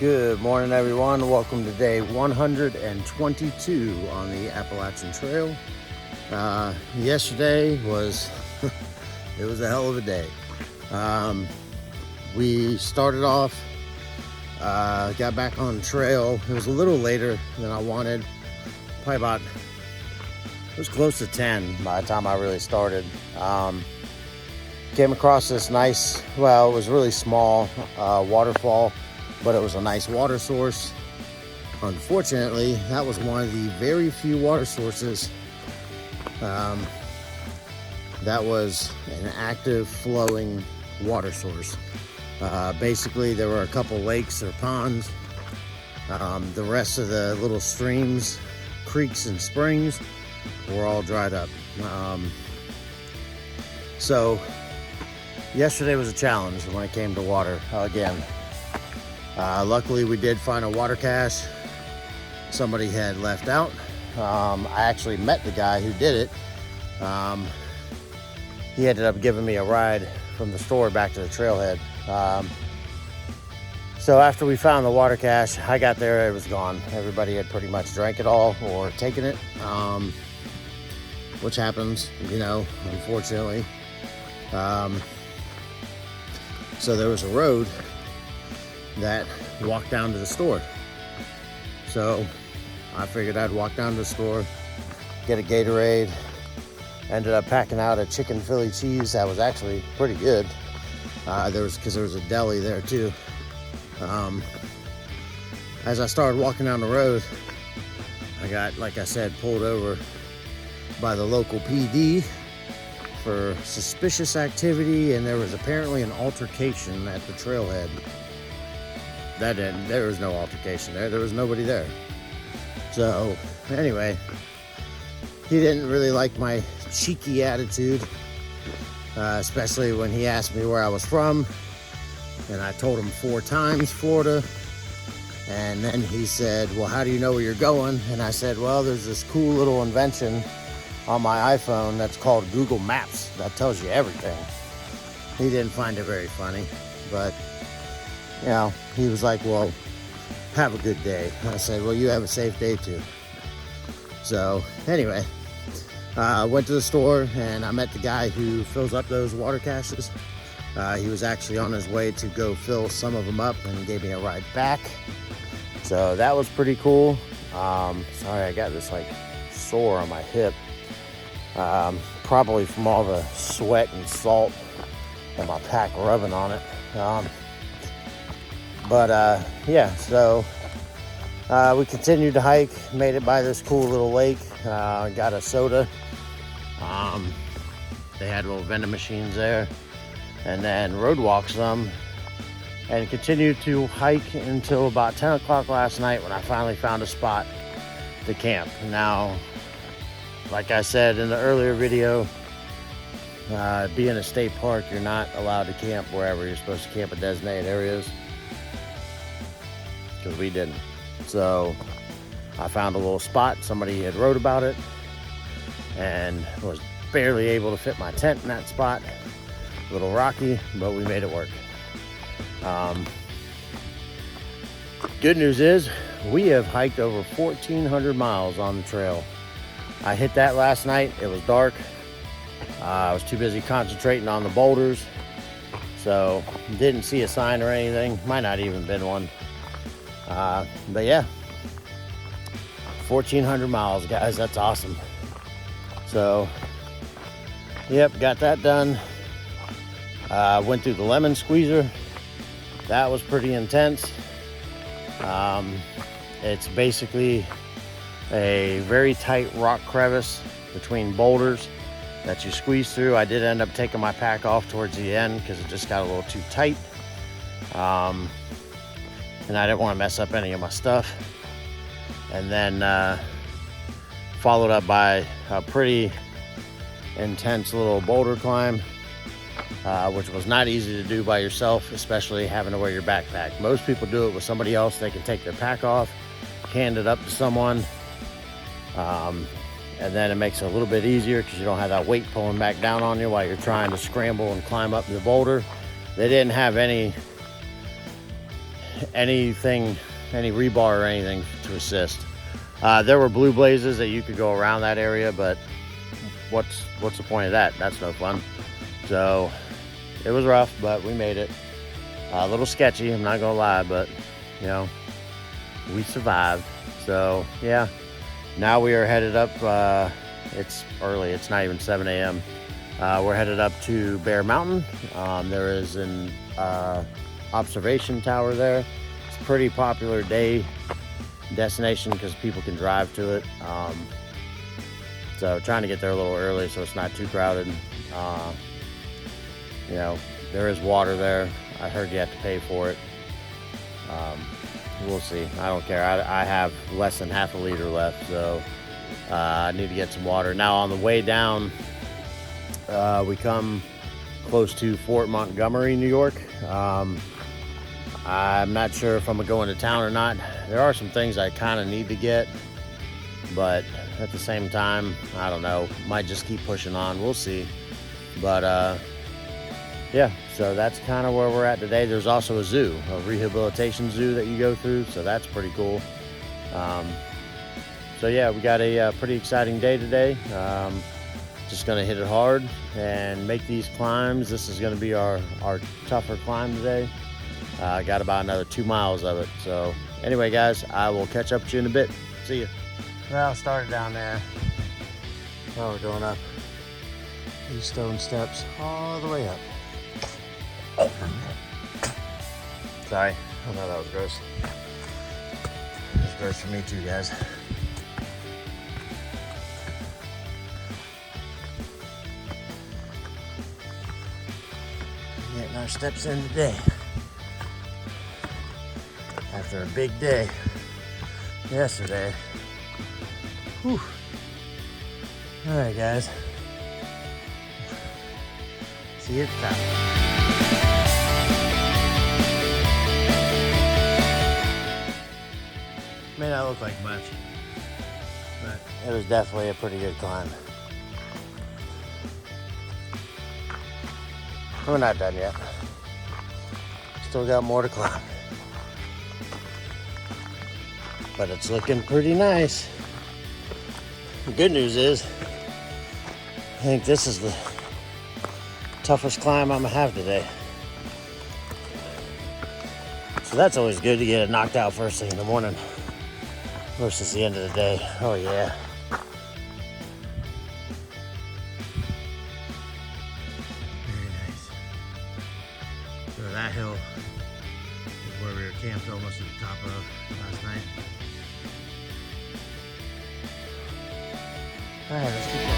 Good morning, everyone. Welcome to day 122 on the Appalachian Trail. Yesterday was, it was a hell of a day. We started off, got back on the trail. It was a little later than I wanted. Probably about, it was close to 10 by the time I really started. Came across this nice, well, it was really small waterfall, but it was a nice water source. Unfortunately, that was one of the very few water sources that was an active flowing water source. Basically, there were a couple lakes or ponds. The rest of the little streams, creeks and springs were all dried up. So yesterday was a challenge when it came to water again. Luckily, we did find a water cache somebody had left out. I actually met the guy who did it. He ended up giving me a ride from the store back to the trailhead. So after we found the water cache, I got there, it was gone. Everybody had pretty much drank it all or taken it, which happens, you know, unfortunately. So there was a road that walked down to the store. So I figured I'd walk down to the store, get a Gatorade. Ended up packing out a chicken Philly cheese that was actually pretty good. Because there was a deli there too. As I started walking down the road, I got, like I said, pulled over by the local PD for suspicious activity, and there was apparently an altercation at the trailhead. There was no altercation there. There was nobody there. So anyway, he didn't really like my cheeky attitude, especially when he asked me where I was from. And I told him 4 times Florida. And then he said, well, how do you know where you're going? And I said, well, there's this cool little invention on my iPhone that's called Google Maps that tells you everything. He didn't find it very funny, but you know, he was like, well, have a good day. I said, well, you have a safe day too. So anyway, I went to the store and I met the guy who fills up those water caches. He was actually on his way to go fill some of them up and gave me a ride back. So that was pretty cool. Sorry, I got this like sore on my hip. Probably from all the sweat and salt and my pack rubbing on it. Yeah, so we continued to hike, made it by this cool little lake, got a soda. They had little vending machines there, and then road walked some, and continued to hike until about 10 o'clock last night when I finally found a spot to camp. Now, like I said in the earlier video, being a state park, you're not allowed to camp wherever. You're supposed to camp in designated areas, because we didn't. So I found a little spot. Somebody had wrote about it and was barely able to fit my tent in that spot. A little rocky, but we made it work. Good news is we have hiked over 1,400 miles on the trail. I hit that last night. It was dark. I was too busy concentrating on the boulders, so didn't see a sign or anything. Might not even been one. But yeah, 1,400 miles, guys. That's awesome. So, yep, got that done. Went through the lemon squeezer. That was pretty intense. It's basically a very tight rock crevice between boulders that you squeeze through. I did end up taking my pack off towards the end because it just got a little too tight. And I didn't want to mess up any of my stuff. And then followed up by a pretty intense little boulder climb, which was not easy to do by yourself, especially having to wear your backpack. Most people do it with somebody else. They can take their pack off, hand it up to someone, and then it makes it a little bit easier because you don't have that weight pulling back down on you while you're trying to scramble and climb up the boulder. They didn't have any anything, any rebar or anything to assist. There were blue blazes that you could go around that area, but what's the point of that? That's no fun. So it was rough, but we made it. A little sketchy, I'm not gonna lie, but you know, we survived. So yeah, now we are headed up. It's early, it's not even 7 a.m. We're headed up to Bear Mountain. There is an observation tower there. It's a pretty popular day destination because people can drive to it. So trying to get there a little early so it's not too crowded. You know, there is water there. I heard you have to pay for it. We'll see. I don't care. I have less than half a liter left, so I need to get some water. Now on the way down, we come close to Fort Montgomery, New York. I'm not sure if I'm going to town or not. There are some things I kind of need to get, but at the same time, I don't know. Might just keep pushing on. We'll see. But yeah, so that's kind of where we're at today. There's also a zoo, a rehabilitation zoo that you go through, so that's pretty cool. So yeah, we got a pretty exciting day today. Just gonna hit it hard and make these climbs. This is gonna be our tougher climb today. Got about another 2 miles of it. So anyway, guys, I will catch up with you in a bit. See you. Well, started down there. Now we're going up these stone steps all the way up. Sorry, I know that was gross. It was gross for me too, guys. Getting our steps in today. After a big day yesterday. Whew. All right, guys. See you at the top. May not look like much, but it was definitely a pretty good climb. We're not done yet. Still got more to climb. But it's looking pretty nice. The good news is, I think this is the toughest climb I'm gonna have today. So that's always good to get it knocked out first thing in the morning versus the end of the day. Oh yeah. Very nice. So that hill is where we were camped almost at the top of last night. All right, let's keep going.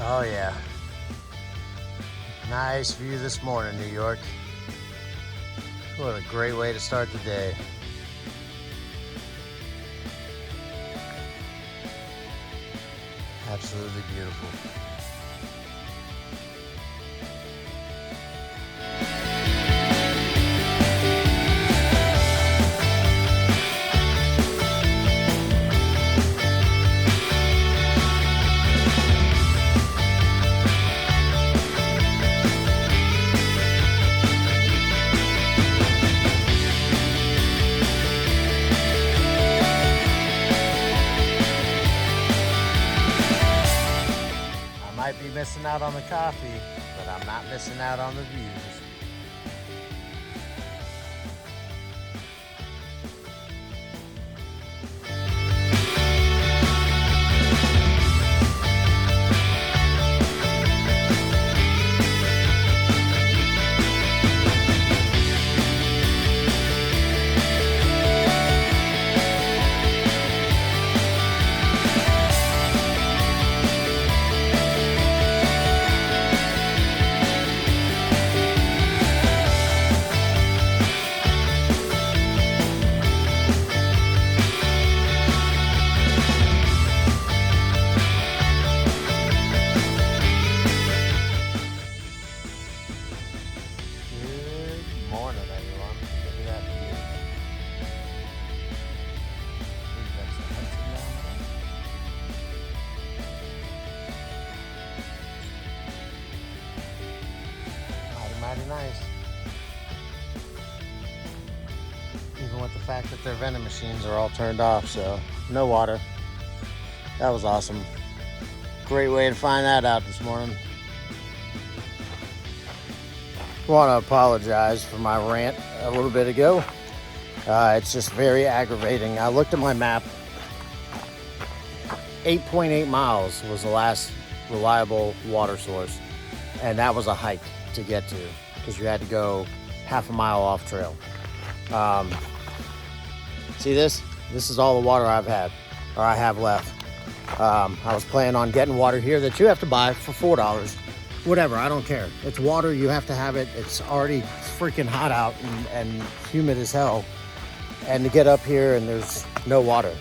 Oh yeah, nice view this morning, New York. What a great way to start the day. Absolutely beautiful. Might be missing out on the coffee, but I'm not missing out on the views. mighty nice. Even with the fact that their vending machines are all turned off, so no water. That was awesome. Great way to find that out this morning. I want to apologize for my rant a little bit ago. It's just very aggravating. I looked at my map. 8.8 miles was the last reliable water source, and that was a hike to get to because you had to go half a mile off trail. See this? This is all the water I've had, or I have left. I was planning on getting water here that you have to buy for $4. Whatever, I don't care. It's water, you have to have it. It's already freaking hot out and humid as hell. And to get up here and there's no water.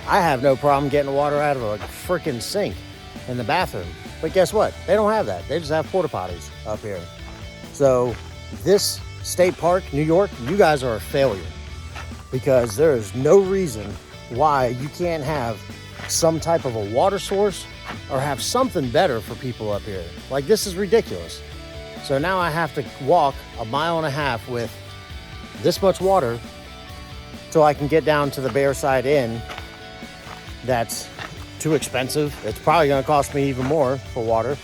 I have no problem getting water out of a freaking sink in the bathroom. But guess what? They don't have that. They just have porta potties up here. So this state park, New York, you guys are a failure. Because there is no reason why you can't have some type of a water source or have something better for people up here. Like, this is ridiculous. So now I have to walk 1.5 miles with this much water till I can get down to the Bearside Inn. That's too expensive. It's probably going to cost me even more for water,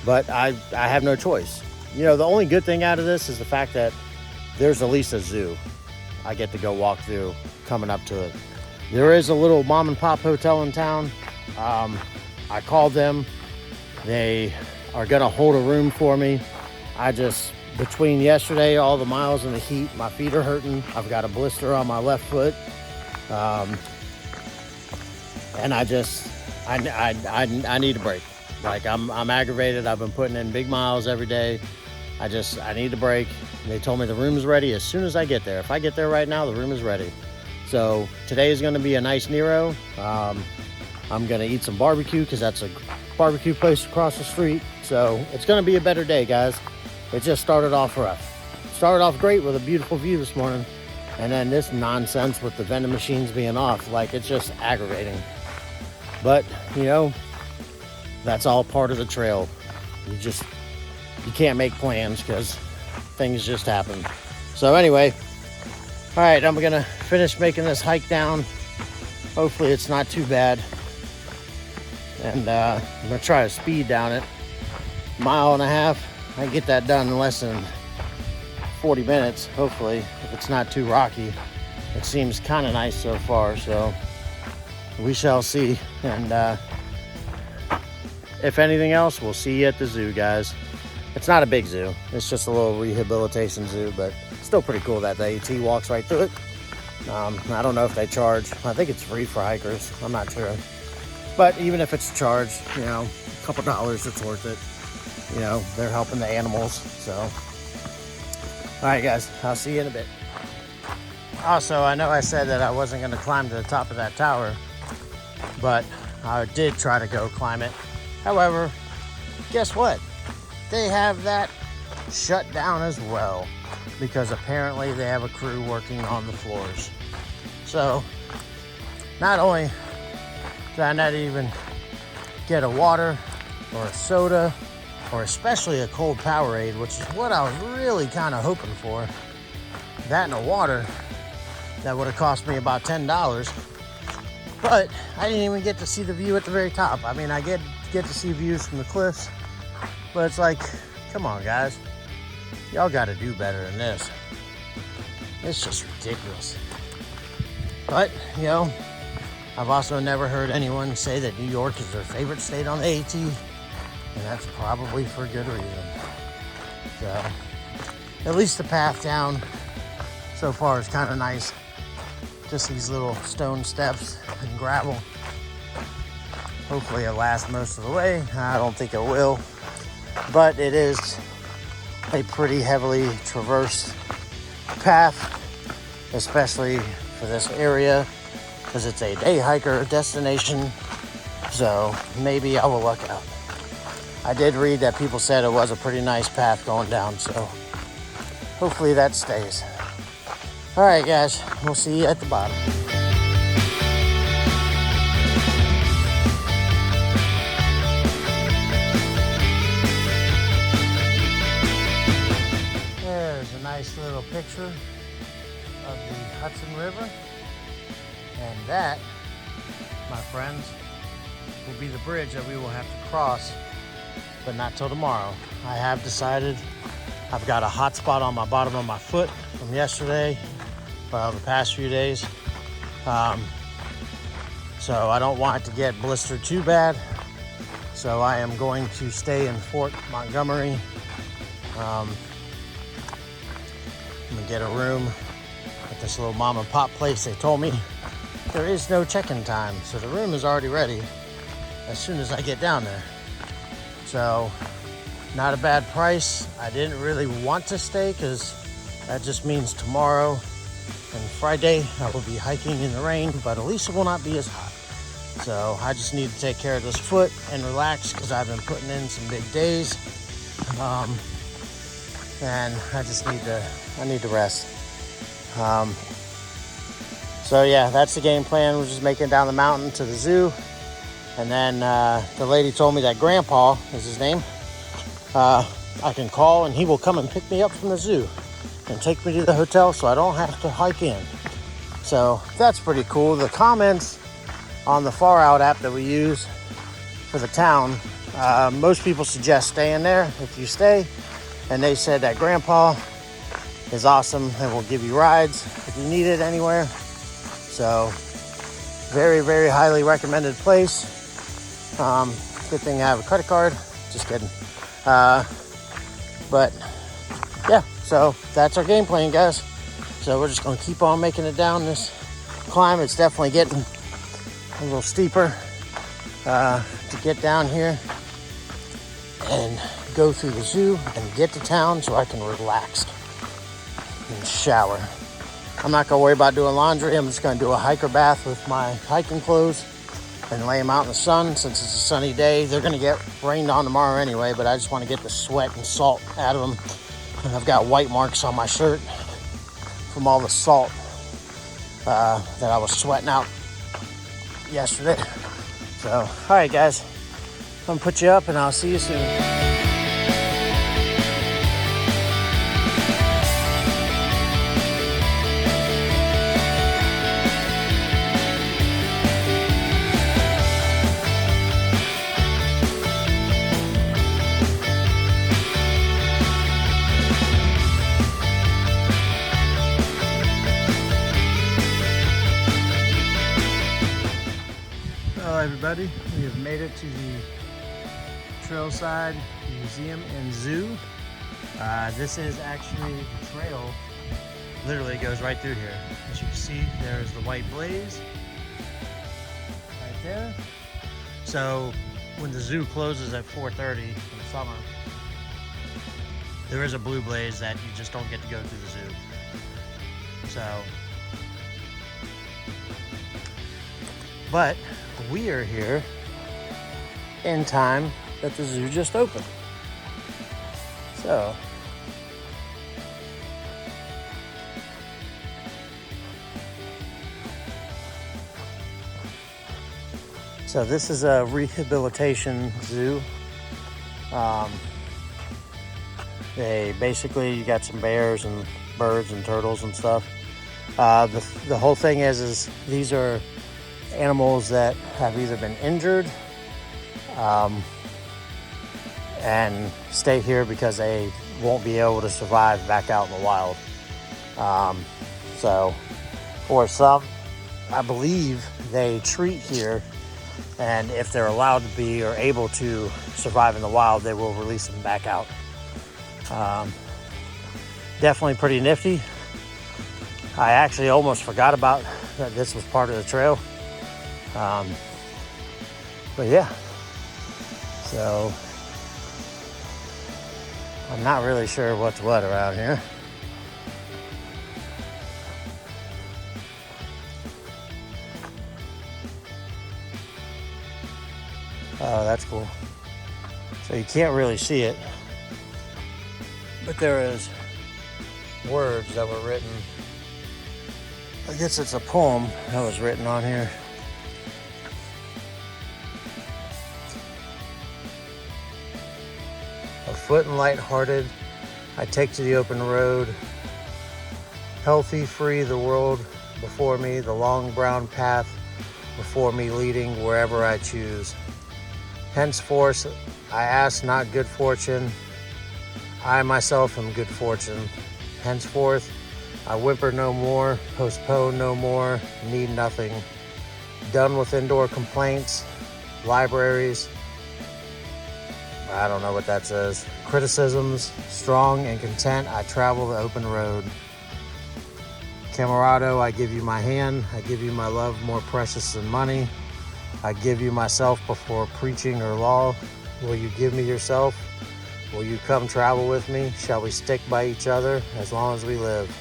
but I have no choice. You know, the only good thing out of this is the fact that there's at least a zoo I get to go walk through coming up to it. There is a little mom and pop hotel in town. I called them. They are going to hold a room for me. Between yesterday, all the miles in the heat, my feet are hurting. I've got a blister on my left foot. And I need a break. Like, I'm aggravated. I've been putting in big miles every day. I need a break. They told me the room is ready as soon as I get there. If I get there right now, the room is ready. So today is going to be a nice Nero. I'm going to eat some barbecue because that's a barbecue place across the street. So it's going to be a better day, guys. It just started off rough. Started off great with a beautiful view this morning. And then this nonsense with the vending machines being off, like, it's just aggravating. But, you know, that's all part of the trail. You can't make plans because things just happen. So anyway, all right, I'm gonna finish making this hike down. Hopefully it's not too bad. And I'm gonna try to speed down it. 1.5 miles. I can get that done in less than 40 minutes, hopefully, if it's not too rocky. It seems kind of nice so far, so we shall see. And if anything else, we'll see you at the zoo, guys. It's not a big zoo. It's just a little rehabilitation zoo, but still pretty cool that the AT walks right through it. I don't know if they charge. I think it's free for hikers. I'm not sure. But even if it's charged, you know, a couple dollars, it's worth it. You know, they're helping the animals, so. All right, guys, I'll see you in a bit. Also, I know I said that I wasn't going to climb to the top of that tower, but I did try to go climb it. However, guess what? They have that shut down as well because apparently they have a crew working on the floors. So not only did I not even get a water or a soda or especially a cold Powerade, which is what I was really kind of hoping for, that and a water that would have cost me about $10, but I didn't even get to see the view at the very top. I mean, I get to see views from the cliffs, but it's like, come on, guys. Y'all got to do better than this. It's just ridiculous. But, you know, I've also never heard anyone say that New York is their favorite state on the AT, and that's probably for good reason. So, at least the path down so far is kind of nice. Just these little stone steps and gravel. Hopefully it lasts most of the way. I don't think it will. But it is a pretty heavily traversed path, especially for this area, because it's a day hiker destination. So maybe I will luck out. I did read that people said it was a pretty nice path going down, so hopefully that stays. All right, guys, we'll see you at the bottom. little picture of the Hudson River. And that, my friends, will be the bridge that we will have to cross, but not till tomorrow. I have decided I've got a hot spot on my bottom of my foot from yesterday, well, the past few days. So I don't want it to get blistered too bad. So I am going to stay in Fort Montgomery. I'm gonna get a room at this little mom and pop place. They told me there is no check-in time, so the room is already ready as soon as I get down there. So not a bad price. I didn't really want to stay because that just means tomorrow and Friday I will be hiking in the rain, but at least it will not be as hot. So I just need to take care of this foot and relax because I've been putting in some big days. And I just need to rest. So yeah, that's the game plan. We're just making it down the mountain to the zoo. And then the lady told me that Grandpa is his name. I can call and he will come and pick me up from the zoo and take me to the hotel so I don't have to hike in. So that's pretty cool. The comments on the Far Out app that we use for the town, most people suggest staying there if you stay. And they said that Grandpa is awesome and will give you rides if you need it anywhere. So very, very highly recommended place. Good thing I have a credit card. Just kidding. But yeah, so that's our game plan, guys. So we're just gonna keep on making it down this climb. It's definitely getting a little steeper to get down here and go through the zoo and get to town so I can relax and shower. I'm not gonna worry about doing laundry. I'm just gonna do a hiker bath with my hiking clothes and lay them out in the sun since it's a sunny day. They're gonna get rained on tomorrow anyway, but I just wanna get the sweat and salt out of them. And I've got white marks on my shirt from all the salt that I was sweating out yesterday. So, all right, guys, I'm gonna put you up and I'll see you soon. Hello everybody, we have made it to the Trailside Museum and Zoo. This is actually the trail, literally goes right through here. As you can see, there's the white blaze right there. So when the zoo closes at 4:30 in the summer, there is a blue blaze that you just don't get to go through the zoo. So, but we are here in time that the zoo just opened. So, this is a rehabilitation zoo. They basically, you got some bears and birds and turtles and stuff. The whole thing is these are animals that have either been injured and stay here because they won't be able to survive back out in the wild. So for some, I believe they treat here, and if they're allowed to be or able to survive in the wild, they will release them back out. Definitely pretty nifty. I actually almost forgot about that this was part of the trail. But yeah, so I'm not really sure what's what around here. Oh, that's cool. So you can't really see it, but there is words that were written. I guess it's a poem that was written on here. Afoot and light-hearted, I take to the open road, healthy, free, the world before me, the long brown path before me, leading wherever I choose. Henceforth, I ask not good fortune. I myself am good fortune. Henceforth, I whimper no more, postpone no more, need nothing. Done with indoor complaints, libraries, I don't know what that says, criticisms, strong and content, I travel the open road. Camarado, I give you my hand, I give you my love more precious than money. I give you myself before preaching or law. Will you give me yourself? Will you come travel with me? Shall we stick by each other as long as we live?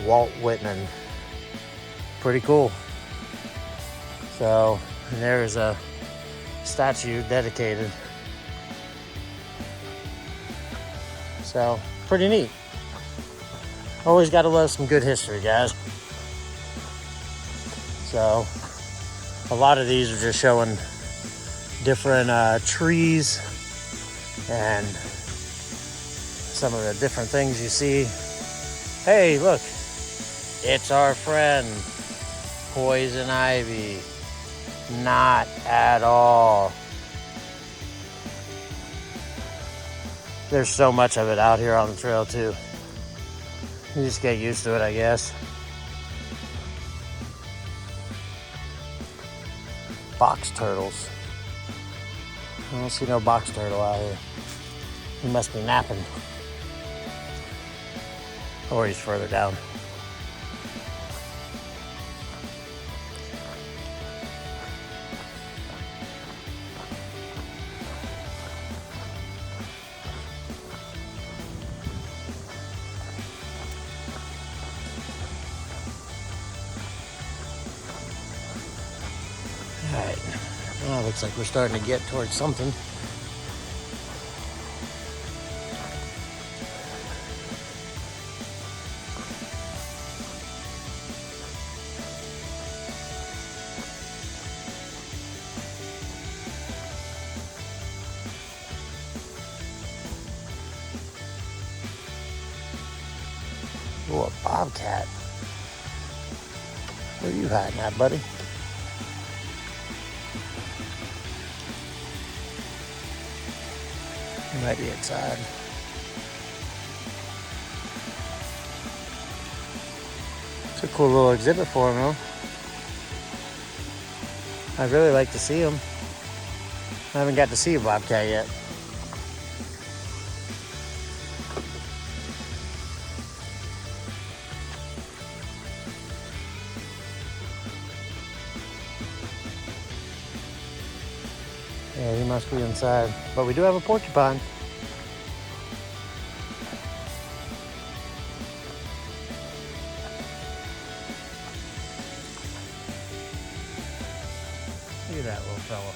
Walt Whitman. Pretty cool. So, and there's a statue dedicated. So, pretty neat. Always got to love some good history, guys. So, a lot of these are just showing different trees and some of the different things you see. Hey, look, it's our friend, poison ivy. Not at all. There's so much of it out here on the trail too. You just get used to it, I guess. Box turtles. I don't see no box turtle out here. He must be napping. Or he's further down. Alright, well, looks like we're starting to get towards something. Oh, a bobcat. Where are you hiding at, buddy? He might be inside. It's a cool little exhibit for him, though. I'd really like to see him. I haven't got to see a bobcat yet. Yeah, he must be inside. But we do have a porcupine. Look at that little fella.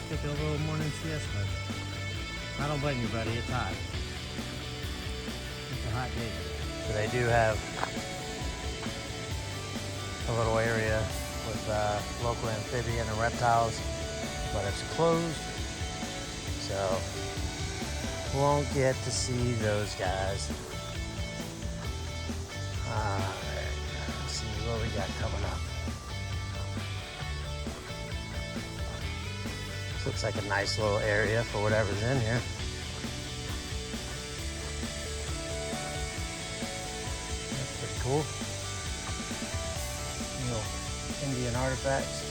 Take a little morning siesta. I don't blame you, buddy. It's hot. It's a hot day. So they do have a little area with local amphibian and reptiles, but it's closed, so won't get to see those guys. Alright, let's see what we got coming up. Looks like a nice little area for whatever's in here. That's pretty cool. Little Indian artifacts.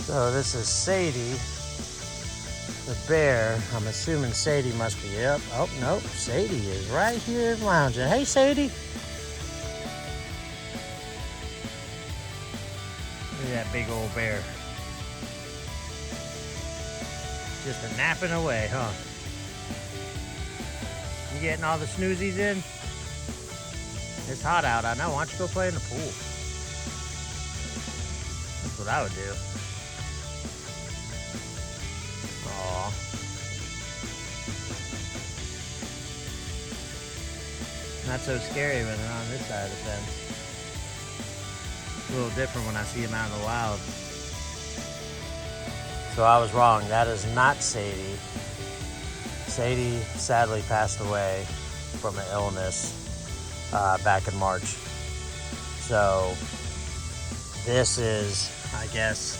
So this is Sadie. the bear, I'm assuming Sadie must be up. Oh, nope, Sadie is right here lounging. Hey, Sadie. Look at that big old bear. Just a napping away, huh? You getting all the snoozies in? It's hot out, I know. Why don't you go play in the pool? That's what I would do. Aw. Not so scary when they're on this side of the fence. A little different when I see them out in the wild. So I was wrong. That is not Sadie. Sadie sadly passed away from an illness back in March. So this is, I guess,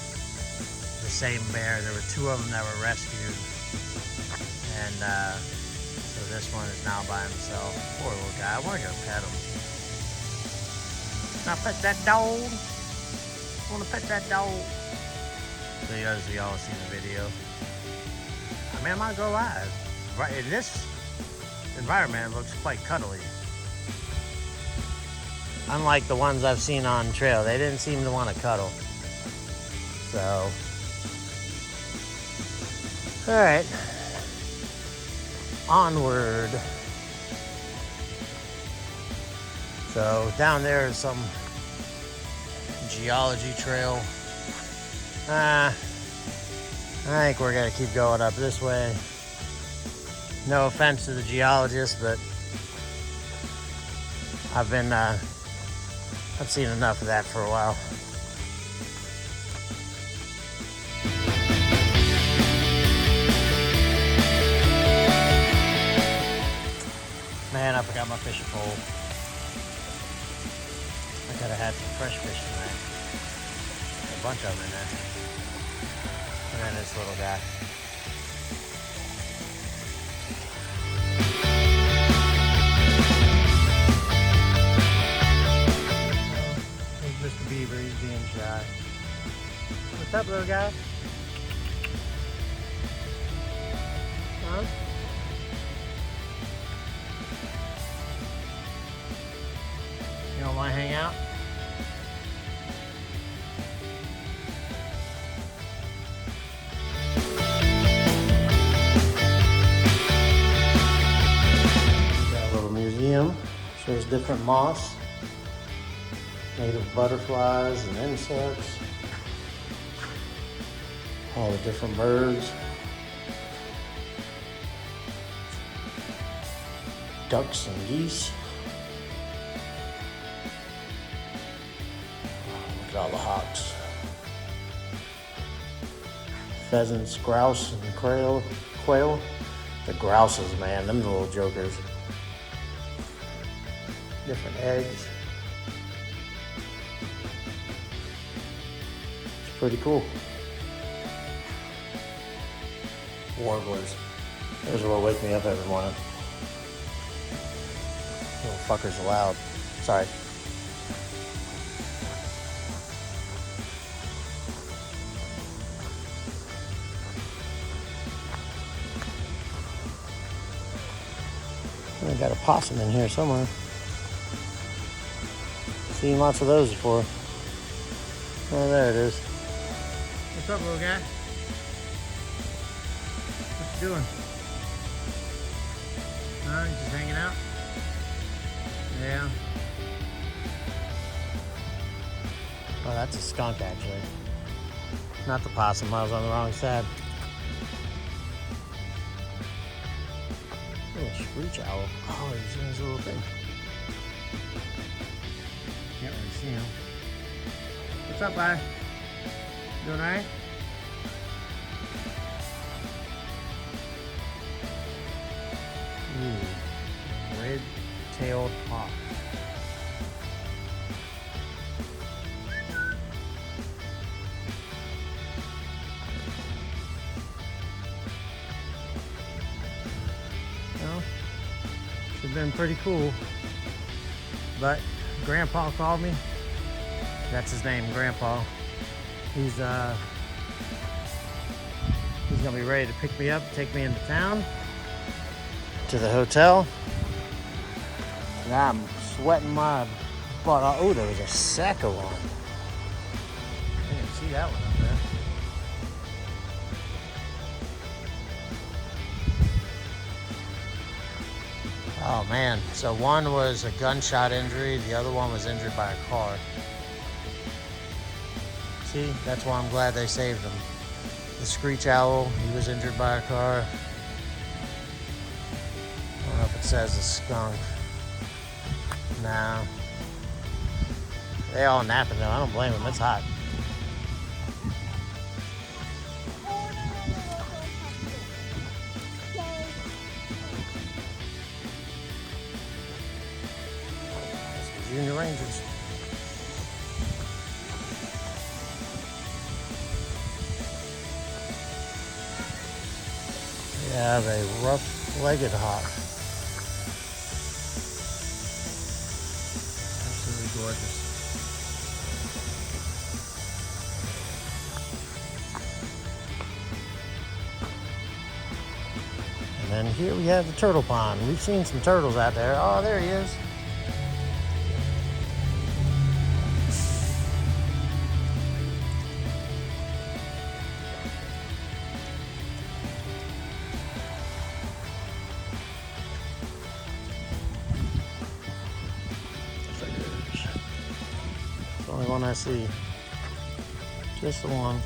the same bear. There were two of them that were rescued. And so this one is now by himself. Poor little guy. I want to go pet him. Now pet that dog. I want to pet that dog. So as y'all see the video, I mean, I'm not gonna lie. Right in this environment, it looks quite cuddly. Unlike the ones I've seen on trail, they didn't seem to want to cuddle. So, all right, onward. So down there is some geology trail. I think we're gonna keep going up this way. No offense to the geologists, but I've seen enough of that for a while. Man, I forgot my fishing pole. I could have had some fresh fish tonight. A bunch of them in there. And then this little guy. There's Mr. Beaver, he's being shy. What's up, little guy? Huh? You don't want to hang out? Museum shows different moss, native butterflies and insects, all the different birds, ducks and geese. Oh, look at all the hawks, pheasants, grouse, and quail. The grouses, man, them little jokers. Different eggs. It's pretty cool. Warblers. Those are what wake me up every morning. Little fuckers are loud. Sorry. I got a possum in here somewhere. Seen lots of those before. Oh, there it is. What's up, little guy? What you doing? Huh? You just hanging out? Yeah. Oh, that's a skunk, actually. Not the possum. I was on the wrong side. Little screech owl. Oh, he's in his little thing. Can't really see him. What's up, bud? Doing all right? Ooh, red-tailed hawk. Well, it's been pretty cool, but Grandpa called me. That's his name, Grandpa. He's gonna be ready to pick me up, take me into town to the hotel. And I'm sweating my butt off. Oh, there was a second one. I didn't see that one up there. Oh man, so one was a gunshot injury, the other one was injured by a car. See, that's why I'm glad they saved him. The screech owl, he was injured by a car. I don't know if it says the skunk. No. They all napping though, I don't blame them, it's hot. Junior Rangers. We have a rough-legged hawk. Absolutely gorgeous. And then here we have the turtle pond. We've seen some turtles out there. Oh, there he is. The only one I see. Just the one.